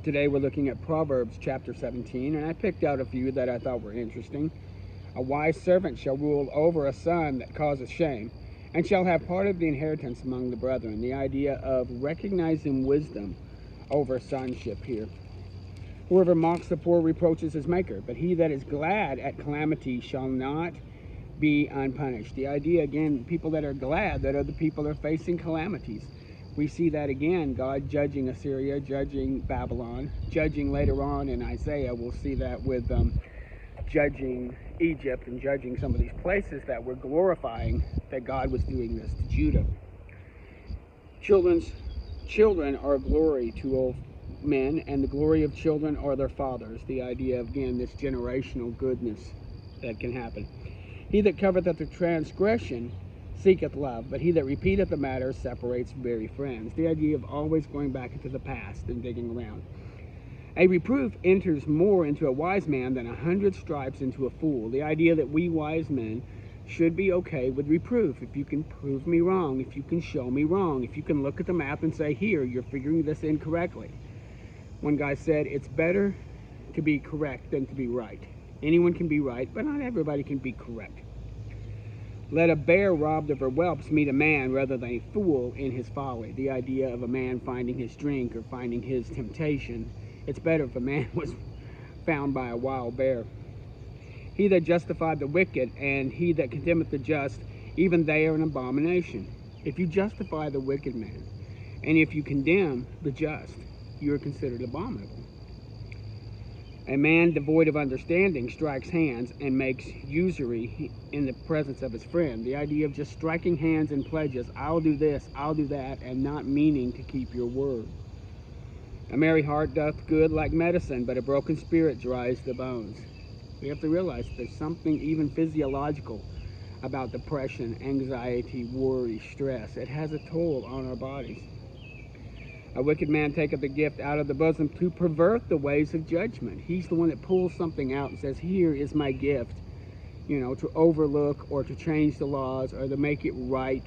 Today we're looking at Proverbs chapter 17, and I picked out a few that I thought were interesting. A wise servant shall rule over a son that causes shame, and shall have part of the inheritance among the brethren. The idea of recognizing wisdom over sonship here. Whoever mocks the poor reproaches his maker, but he that is glad at calamity shall not be unpunished. The idea, again, people that are glad, that other people are facing calamities. We see that again, God judging Assyria, judging Babylon, judging later on in Isaiah. We'll see that with judging Egypt and judging some of these places that were glorifying that God was doing this to Judah. Children are glory to old men, and the glory of children are their fathers. The idea of, again, this generational goodness that can happen. He that covereth the transgression seeketh love, but he that repeateth the matter separates very friends. The idea of always going back into the past and digging around. A reproof enters more into a wise man than 100 stripes into a fool. The idea that we wise men should be okay with reproof. If you can prove me wrong, if you can show me wrong, if you can look at the map and say, here, you're figuring this incorrectly. One guy said, it's better to be correct than to be right. Anyone can be right, but not everybody can be correct. Let a bear robbed of her whelps meet a man rather than a fool in his folly. The idea of a man finding his drink or finding his temptation. It's better if a man was found by a wild bear. He that justified the wicked and he that condemneth the just, even they are an abomination. If you justify the wicked man, and if you condemn the just, you are considered abominable. A man devoid of understanding strikes hands and makes usury in the presence of his friend. The idea of just striking hands in pledges, I'll do this, I'll do that, and not meaning to keep your word. A merry heart doth good like medicine, but a broken spirit dries the bones. We have to realize there's something even physiological about depression, anxiety, worry, stress. It has a toll on our bodies. A wicked man taketh the gift out of the bosom to pervert the ways of judgment. He's the one that pulls something out and says, here is my gift, to overlook or to change the laws or to make it right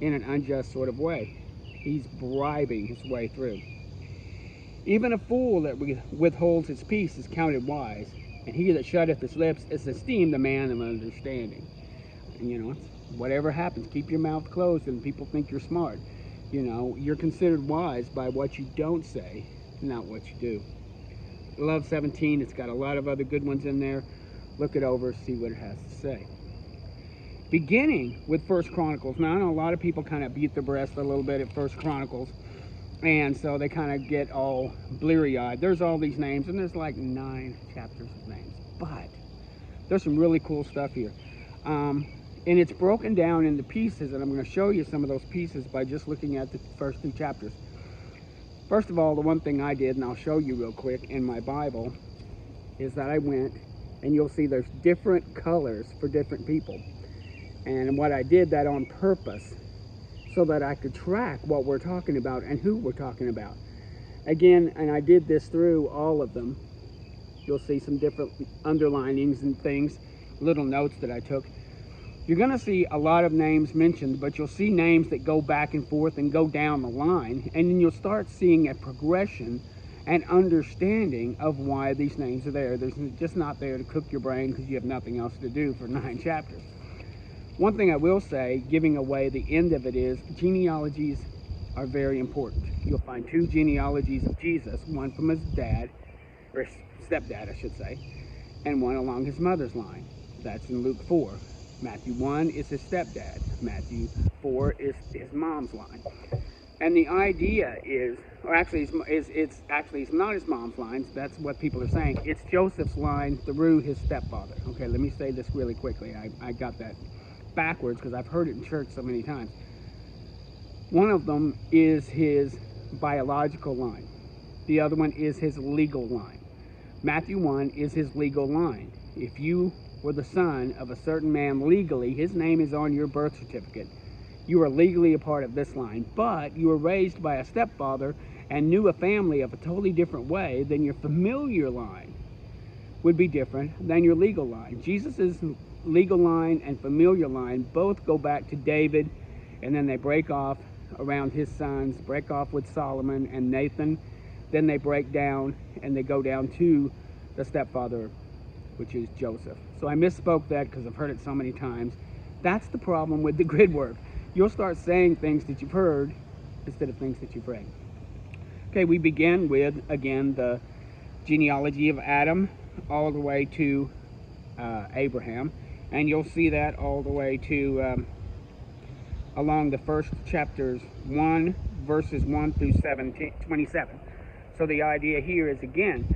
in an unjust sort of way. He's bribing his way through. Even a fool that withholds his peace is counted wise, and he that shutteth his lips is esteemed a man of understanding. And whatever happens, keep your mouth closed and people think you're smart. You're considered wise by what you don't say, not what you do. I love 17. It's got a lot of other good ones in there. Look it over, see what it has to say. Beginning with 1 Chronicles. Now, I know a lot of people kind of beat their breast a little bit at 1 Chronicles, and so they kind of get all bleary-eyed. There's all these names, and there's like 9 chapters of names, but there's some really cool stuff here. And it's broken down into pieces, and I'm going to show you some of those pieces by just looking at the first 2 chapters. First of all, the one thing I did, and I'll show you real quick in my Bible, is that I went, and you'll see there's different colors for different people. And what I did that on purpose, so that I could track what we're talking about and who we're talking about. Again, and I did this through all of them. You'll see some different underlinings and things, little notes that I took. You're going to see a lot of names mentioned, but you'll see names that go back and forth and go down the line, and then you'll start seeing a progression and understanding of why these names are there. They're just not there to cook your brain because you have nothing else to do for 9 chapters. One thing I will say, giving away the end of it, is genealogies are very important. You'll find 2 genealogies of Jesus, one from his dad, or stepdad, I should say, and one along his mother's line. That's in Luke 4. Matthew 1 is his stepdad. Matthew 4 is his mom's line. And the idea is, or actually it's not his mom's line. That's what people are saying. It's Joseph's line through his stepfather. Okay, let me say this really quickly. I got that backwards because I've heard it in church so many times. One of them is his biological line. The other one is his legal line. Matthew 1 is his legal line. If you were the son of a certain man legally, his name is on your birth certificate. You are legally a part of this line, but you were raised by a stepfather and knew a family of a totally different way, then your familiar line would be different than your legal line. Jesus's legal line and familiar line both go back to David, and then they break off around his sons, break off with Solomon and Nathan, Then they break down and they go down to the stepfather, which is Joseph. So I misspoke that because I've heard it so many times. That's the problem with the grid work. You'll start saying things that you've heard instead of things that you've read. Okay, we begin with, again, the genealogy of Adam all the way to Abraham. And you'll see that all the way to along the first chapters 1, verses 1 through 27. So the idea here is, again,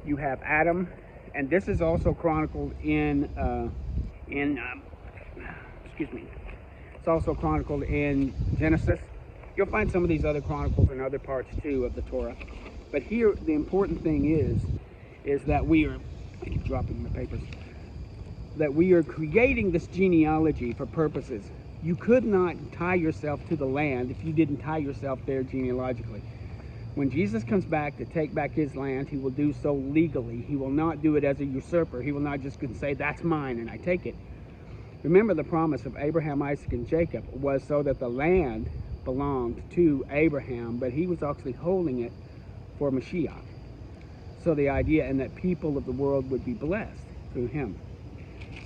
you have Adam, and this is also chronicled excuse me, it's also chronicled in Genesis. You'll find some of these other chronicles in other parts too of the Torah. But here the important thing is that we are, I keep dropping my papers, that we are creating this genealogy for purposes. You could not tie yourself to the land if you didn't tie yourself there genealogically. When Jesus comes back to take back his land, he will do so legally. He will not do it as a usurper. He will not just say, that's mine and I take it. Remember, the promise of Abraham, Isaac, and Jacob was so that the land belonged to Abraham, but he was actually holding it for Mashiach. So the idea, and that people of the world would be blessed through him.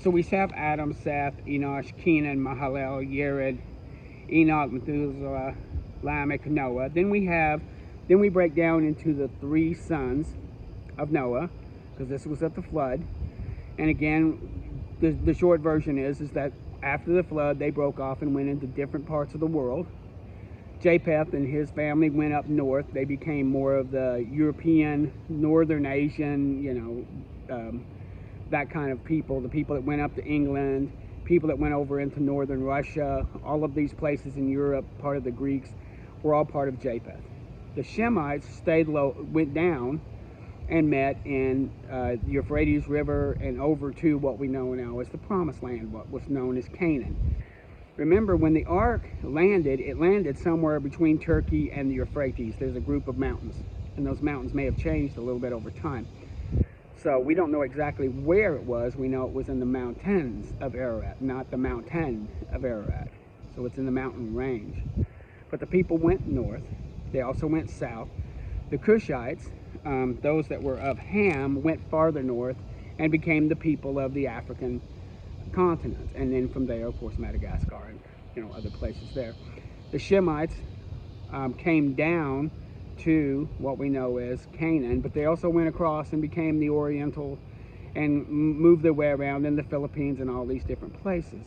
So we have Adam, Seth, Enosh, Kenan, Mahalalel, Yared, Enoch, Methuselah, Lamech, Noah. Then we break down into the 3 sons of Noah, because this was at the flood. And again, the short version is that after the flood, they broke off and went into different parts of the world. Japheth and his family went up north. They became more of the European, Northern Asian, that kind of people. The people that went up to England, people that went over into northern Russia, all of these places in Europe, part of the Greeks, were all part of Japheth. The Shemites stayed low, went down, and met in the Euphrates River and over to what we know now as the Promised Land, what was known as Canaan. Remember, when the ark landed, it landed somewhere between Turkey and the Euphrates. There's a group of mountains, and those mountains may have changed a little bit over time. So we don't know exactly where it was. We know it was in the mountains of Ararat, not the mountain of Ararat. So it's in the mountain range. But the people went north. They also went south. The Cushites, those that were of Ham, went farther north and became the people of the African continent. And then from there, of course, Madagascar and other places there. The Shemites came down to what we know as Canaan, but they also went across and became the Oriental and moved their way around in the Philippines and all these different places.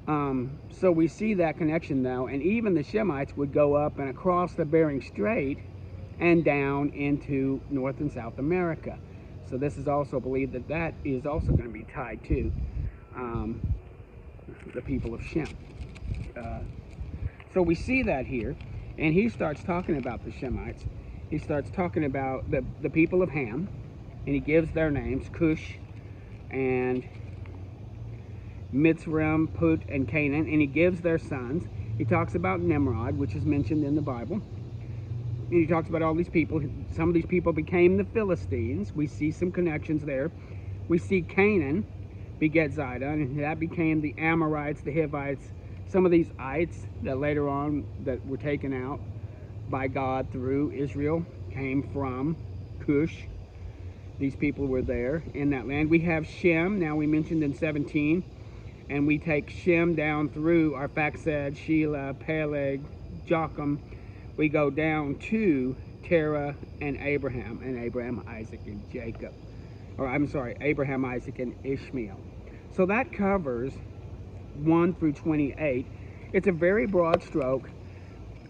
So we see that connection now, and even the Shemites would go up and across the Bering Strait and down into North and South America. So this is also believed that is also going to be tied to the people of Shem. So we see that here, and he starts talking about the Shemites. He starts talking about the people of Ham, and he gives their names, Cush and Mitzrayim, Put, and Canaan, and he gives their sons. He talks about Nimrod, which is mentioned in the Bible. And he talks about all these people. Some of these people became the Philistines. We see some connections there. We see Canaan beget Zidon, and that became the Amorites, the Hivites, some of these ites that later on that were taken out by God through Israel came from Cush. These people were there in that land. We have Shem, now we mentioned in 17, and we take Shem down through Arphaxad, Shelah, Peleg, Jocham. We go down to Terah and Abraham, Isaac, and Jacob. Or I'm sorry, Abraham, Isaac, and Ishmael. So that covers 1 through 28. It's a very broad stroke.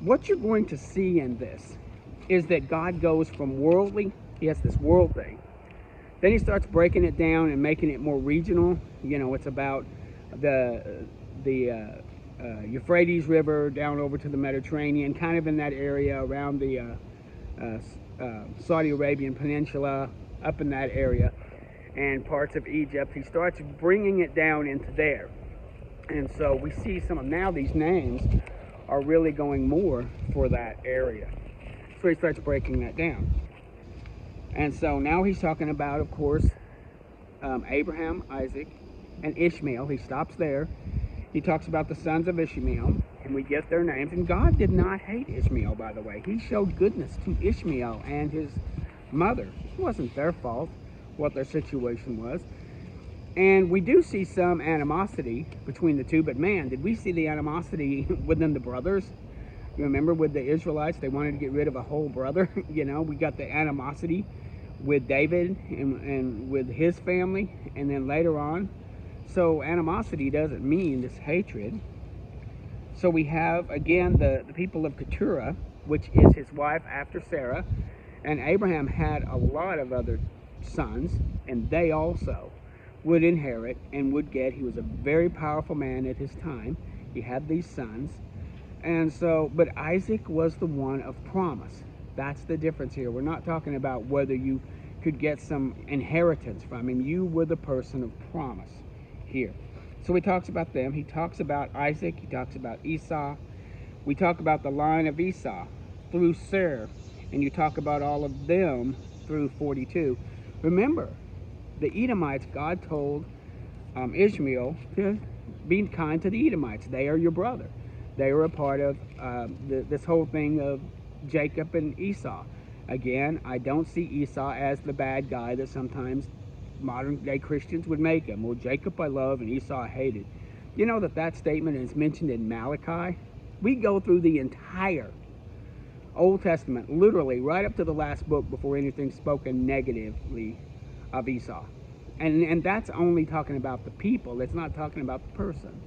What you're going to see in this is that God goes from worldly, he has this world thing. Then he starts breaking it down and making it more regional. It's about the Euphrates River down over to the Mediterranean, kind of in that area around the Saudi Arabian Peninsula, up in that area, and parts of Egypt. He starts bringing it down into there. And so we see now these names are really going more for that area. So he starts breaking that down. And so now he's talking about, of course, Abraham, Isaac, and Ishmael. He stops there. He talks about the sons of Ishmael. and we get their names. And God did not hate Ishmael, by the way. He showed goodness to Ishmael and his mother. It wasn't their fault what their situation was. And we do see some animosity between the two, but man, did we see the animosity within the brothers? You remember with the Israelites, they wanted to get rid of a whole brother. You know, we got the animosity with David and with his family, and then later on. So animosity doesn't mean this hatred. So we have, again, the people of Keturah, which is his wife after Sarah. And Abraham had a lot of other sons, and they also would inherit and would get. He was a very powerful man at his time. He had these sons. And so, but Isaac was the one of promise. That's the difference here. We're not talking about whether you could get some inheritance from him. You were the person of promise here. So he talks about them. He talks about Isaac. He talks about Esau. We talk about the line of Esau through Seir, and you talk about all of them through 42. Remember, the Edomites, God told Ishmael to be kind to the Edomites. They are your brother. They are a part of this whole thing of Jacob and Esau. Again, I don't see Esau as the bad guy that sometimes modern day Christians would make him. Well, Jacob I love and Esau I hated. You know that statement is mentioned in Malachi? We go through the entire Old Testament, literally right up to the last book before anything's spoken negatively of Esau. And that's only talking about the people. It's not talking about the person.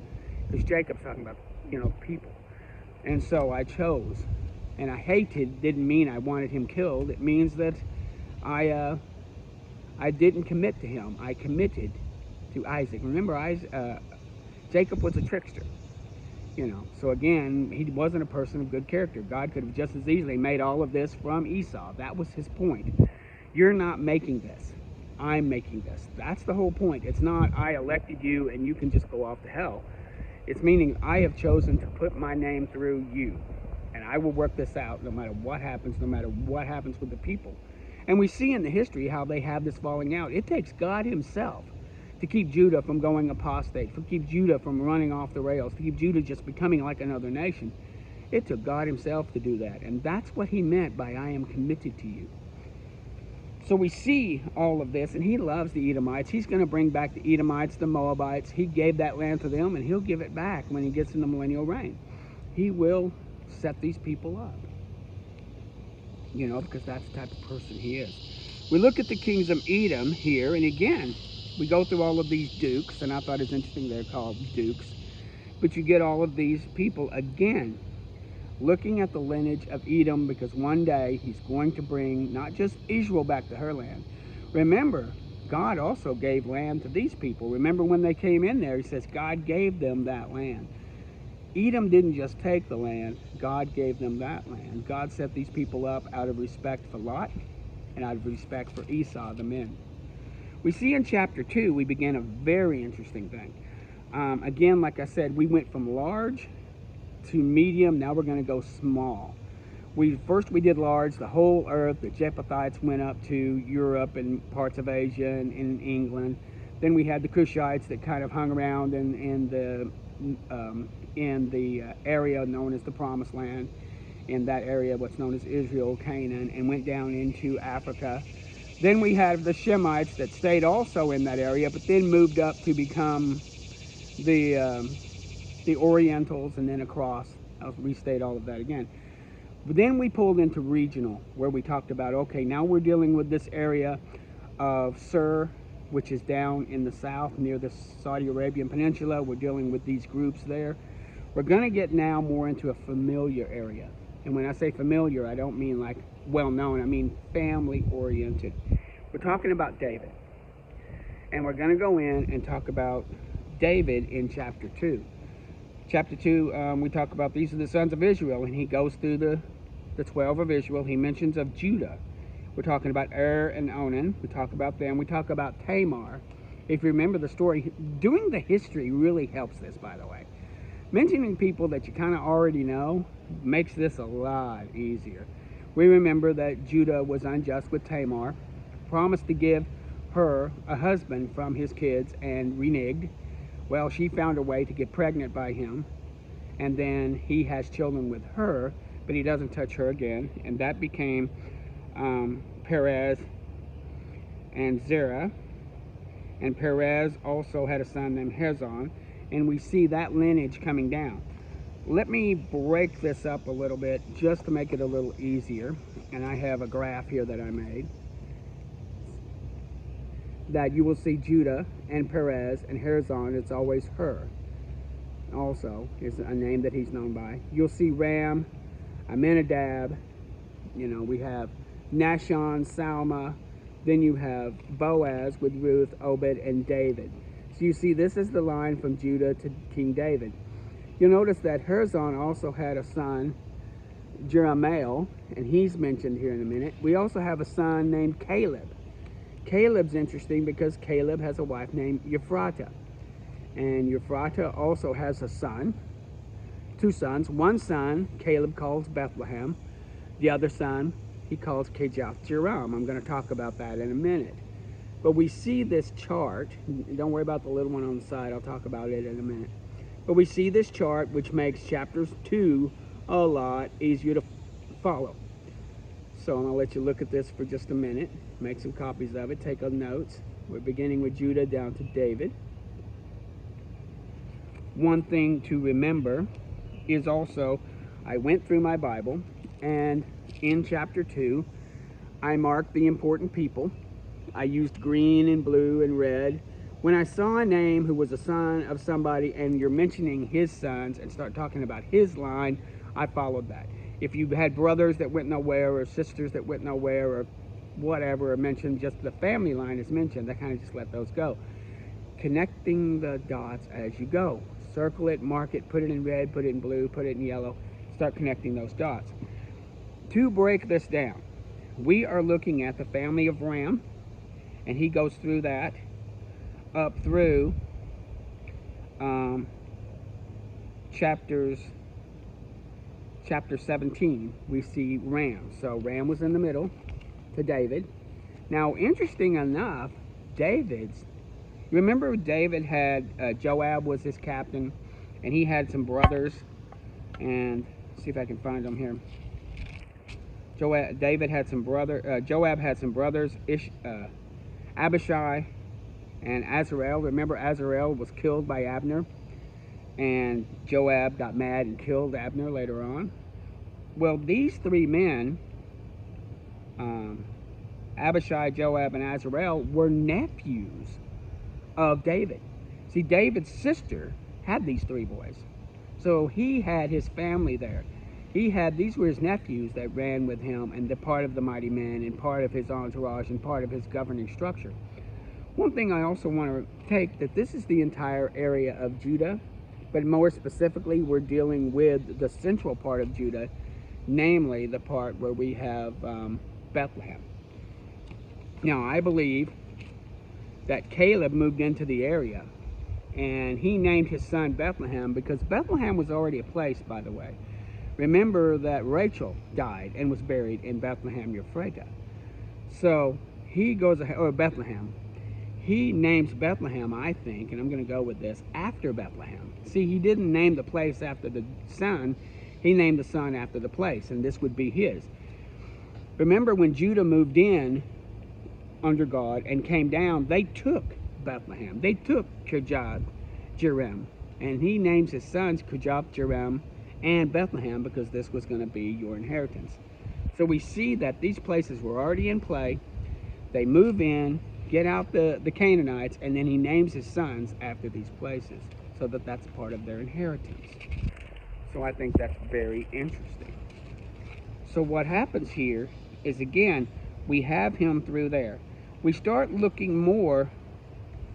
Because Jacob's talking about, you know, people. And so I chose. And I hated didn't mean I wanted him killed. It means that I didn't commit to him. I committed to Isaac. Remember, Jacob was a trickster. You know, so again, he wasn't a person of good character. God could have just as easily made all of this from Esau. That was his point. You're not making this. I'm making this. That's the whole point. It's not I elected you and you can just go off to hell. It's meaning I have chosen to put my name through you. And I will work this out no matter what happens with the people. And we see in the history how they have this falling out. It takes God himself to keep Judah from going apostate, to keep Judah from running off the rails, to keep Judah just becoming like another nation. It took God himself to do that. And that's what he meant by I am committed to you. So we see all of this, and he loves the Edomites. He's going to bring back the Edomites, the Moabites. He gave that land to them, and he'll give it back when he gets in the millennial reign. He will set these people up. You know, because that's the type of person he is. We look at the kings of Edom here, and again, we go through all of these dukes, and I thought it's interesting they're called dukes. But you get all of these people, again, looking at the lineage of Edom, because one day he's going to bring not just Israel back to her land. Remember, God also gave land to these people. Remember when they came in there, he says God gave them that land. Edom didn't just take the land, God gave them that land. God set these people up out of respect for Lot and out of respect for Esau, the men. We see in chapter 2, we begin a very interesting thing. Again, like I said, we went from large to medium. Now we're going to go small. First we did large, the whole earth. The Japhethites went up to Europe and parts of Asia and in England. Then we had the Cushites that kind of hung around in the area known as the Promised Land, in that area what's known as Israel, Canaan, and went down into Africa. Then we have the Shemites that stayed also in that area, but then moved up to become the Orientals, and then across. I'll restate all of that again. But then we pulled into regional, where we talked about, okay, now we're dealing with this area of Seir, which is down in the south near the Saudi Arabian Peninsula. We're dealing with these groups there. We're going to get now more into a familiar area. And when I say familiar, I don't mean like well-known. I mean family-oriented. We're talking about David. And we're going to go in and talk about David in chapter 2. Chapter 2, we talk about these are the sons of Israel, and he goes through the 12 of Israel. He mentions of Judah. We're talking about and Onan. We talk about them. We talk about Tamar. If you remember the story, doing the history really helps this, by the way. Mentioning people that you kind of already know makes this a lot easier. We remember that Judah was unjust with Tamar, promised to give her a husband from his kids, and reneged. Well, she found a way to get pregnant by him, and then he has children with her, but he doesn't touch her again, and that became Perez and Zerah. And Perez also had a son named Hezron, and we see that lineage coming down. Let me break this up a little bit just to make it a little easier, and I have a graph here that I made, that you will see Judah and Perez and Hezron. It's always her also is a name that he's known by. You'll see Ram, Aminadab, we have Nahshon, Salma, then you have Boaz with Ruth, Obed, and David. So you see, this is the line from Judah to King David. You'll notice that Hezron also had a son, Jerahmeel, and he's mentioned here in a minute. We also have a son named Caleb. Caleb's interesting because Caleb has a wife named Ephratah. And Ephratah also has a son, two sons. One son, Caleb calls Bethlehem. The other son, he calls Kirjath-jearim. I'm going to talk about that in a minute. But we see this chart. Don't worry about the little one on the side. I'll talk about it in a minute. But we see this chart, which makes chapters 2 a lot easier to follow. So I'm going to let you look at this for just a minute. Make some copies of it. Take notes. We're beginning with Judah down to David. One thing to remember is also, I went through my Bible, and in chapter 2, I marked the important people. I used green and blue and red. When I saw a name who was a son of somebody and you're mentioning his sons and start talking about his line, I followed that. If you had brothers that went nowhere or sisters that went nowhere or whatever, or mentioned just the family line is mentioned, I kind of just let those go. Connecting the dots as you go. Circle it, mark it, put it in red, put it in blue, put it in yellow. Start connecting those dots. To break this down, we are looking at the family of Ram, and he goes through that up through chapter 17. We see Ram. So Ram was in the middle to David. Now, interesting enough, remember David had Joab was his captain, and he had some brothers, and see if I can find them here. Joab had some brothers, Abishai and Azarel. Remember, Azarel was killed by Abner, and Joab got mad and killed Abner later on. Well, these three men, Abishai, Joab, and Azarel, were nephews of David. See, David's sister had these three boys, so he had his family there. These were his nephews that ran with him and the part of the mighty men and part of his entourage and part of his governing structure. One thing I also want to take, that this is the entire area of Judah, but more specifically, we're dealing with the central part of Judah, namely the part where we have Bethlehem. Now, I believe that Caleb moved into the area, and he named his son Bethlehem because Bethlehem was already a place, by the way. Remember that Rachel died and was buried in Bethlehem, Ephratah. So he goes ahead, or Bethlehem. He names Bethlehem, I think, and I'm going to go with this, after Bethlehem. See, he didn't name the place after the son. He named the son after the place, and this would be his. Remember, when Judah moved in under God and came down, they took Bethlehem. They took Kirjath-jearim, and he names his sons Kirjath-jearim and Bethlehem because this was going to be your inheritance. So we see that these places were already in play. They move in, get out the Canaanites, and then he names his sons after these places so that that's part of their inheritance. So I think that's very interesting. So what happens here is, again, we have him through there. We start looking more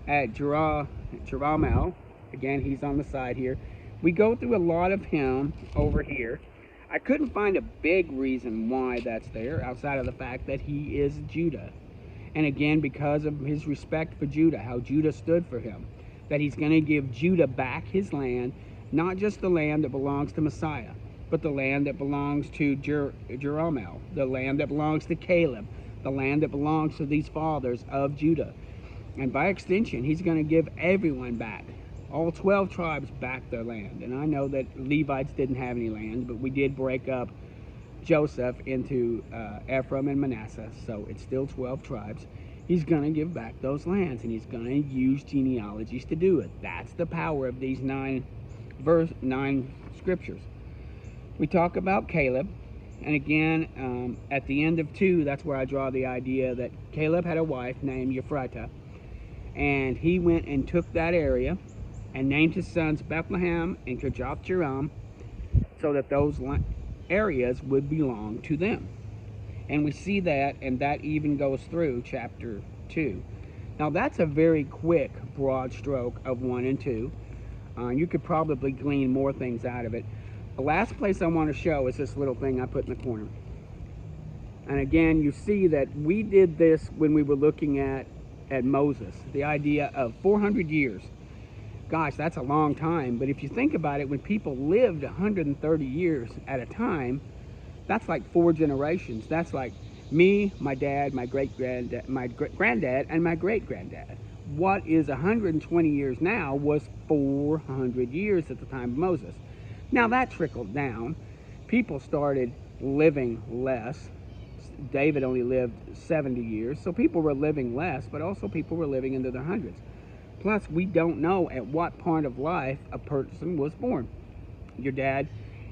at Jerahmeel. Again, he's on the side here. We go through a lot of him over here. I couldn't find a big reason why that's there outside of the fact that he is Judah. And again, because of his respect for Judah, how Judah stood for him, that he's going to give Judah back his land, not just the land that belongs to Messiah, but the land that belongs to Jerahmeel, the land that belongs to Caleb, the land that belongs to these fathers of Judah. And by extension, he's going to give everyone back All 12 tribes backed their land. And I know that Levites didn't have any land, but we did break up Joseph into Ephraim and Manasseh, so it's still 12 tribes. He's going to give back those lands, and he's going to use genealogies to do it. That's the power of these nine scriptures. We talk about Caleb, and again, at the end of 2, that's where I draw the idea that Caleb had a wife named Ephratah, and he went and took that area and named his sons Bethlehem and Kirjath-jearim, so that those areas would belong to them. And we see that, and that even goes through chapter 2. Now that's a very quick, broad stroke of 1 and 2. You could probably glean more things out of it. The last place I want to show is this little thing I put in the corner. And again, you see that we did this when we were looking at Moses. The idea of 400 years. Gosh, that's a long time. But if you think about it, when people lived 130 years at a time, that's like 4 generations. That's like me, my dad, my great-granddad, and my great-granddad. What is 120 years now was 400 years at the time of Moses. Now that trickled down. People started living less. David only lived 70 years, so people were living less, but also people were living into their hundreds. Plus, we don't know at what point of life a person was born. Your dad,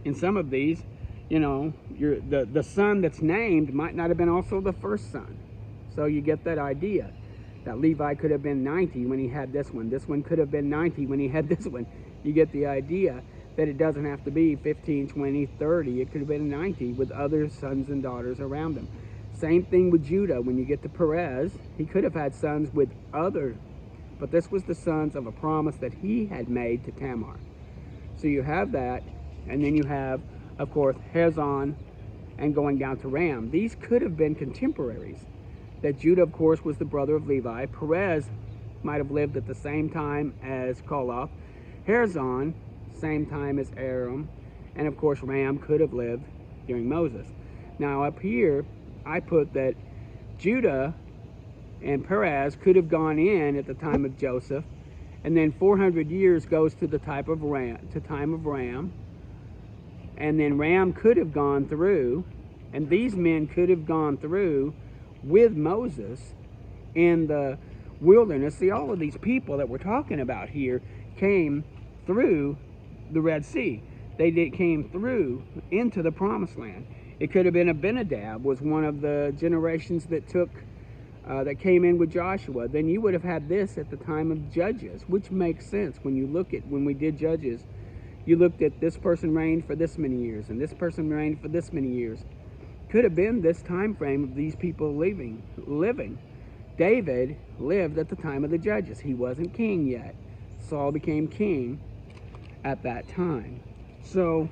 in some of these, you know, the son that's named might not have been also the first son. So you get that idea that Levi could have been 90 when he had this one. This one could have been 90 when he had this one. You get the idea that it doesn't have to be 15, 20, 30. It could have been 90 with other sons and daughters around them. Same thing with Judah. When you get to Perez, he could have had sons with other, but this was the sons of a promise that he had made to Tamar. So you have that, and then you have, of course, Hezron and going down to Ram. These could have been contemporaries. That Judah, of course, was the brother of Levi. Perez might have lived at the same time as Koloth. Hezron, same time as Aram. And of course, Ram could have lived during Moses. Now up here, I put that Judah and Perez could have gone in at the time of Joseph, and then 400 years goes to the time of Ram, and then Ram could have gone through, and these men could have gone through with Moses in the wilderness. See, all of these people that we're talking about here came through the Red Sea. They came through into the Promised Land. It could have been Abinadab was one of the generations that that came in with Joshua. Then you would have had this at the time of Judges, which makes sense when you look at when we did Judges. You looked at this person reigned for this many years, and this person reigned for this many years. Could have been this time frame of these people living. David lived at the time of the Judges. He wasn't king yet. Saul became king at that time. So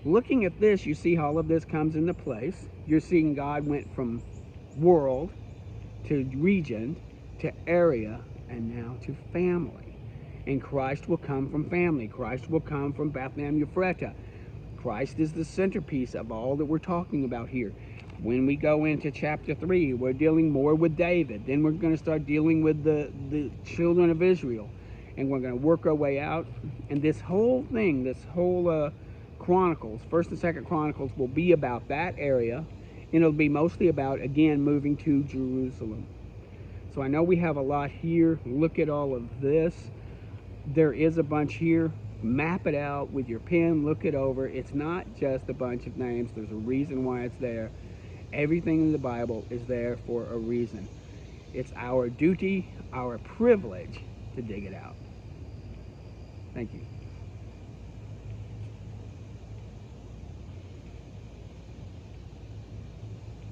looking at this, you see how all of this comes into place. You're seeing God went from world to region to area and now to family. And Christ will come from family. Christ will come from Bethlehem Ephratah. Christ is the centerpiece of all that we're talking about here. When we go into chapter 3, we're dealing more with David. Then we're going to start dealing with the children of Israel. And we're going to work our way out. And this whole thing, this whole Chronicles, 1st and 2nd Chronicles, will be about that area. And it'll be mostly about, again, moving to Jerusalem. So I know we have a lot here. Look at all of this. There is a bunch here. Map it out with your pen. Look it over. It's not just a bunch of names. There's a reason why it's there. Everything in the Bible is there for a reason. It's our duty, our privilege to dig it out. Thank you.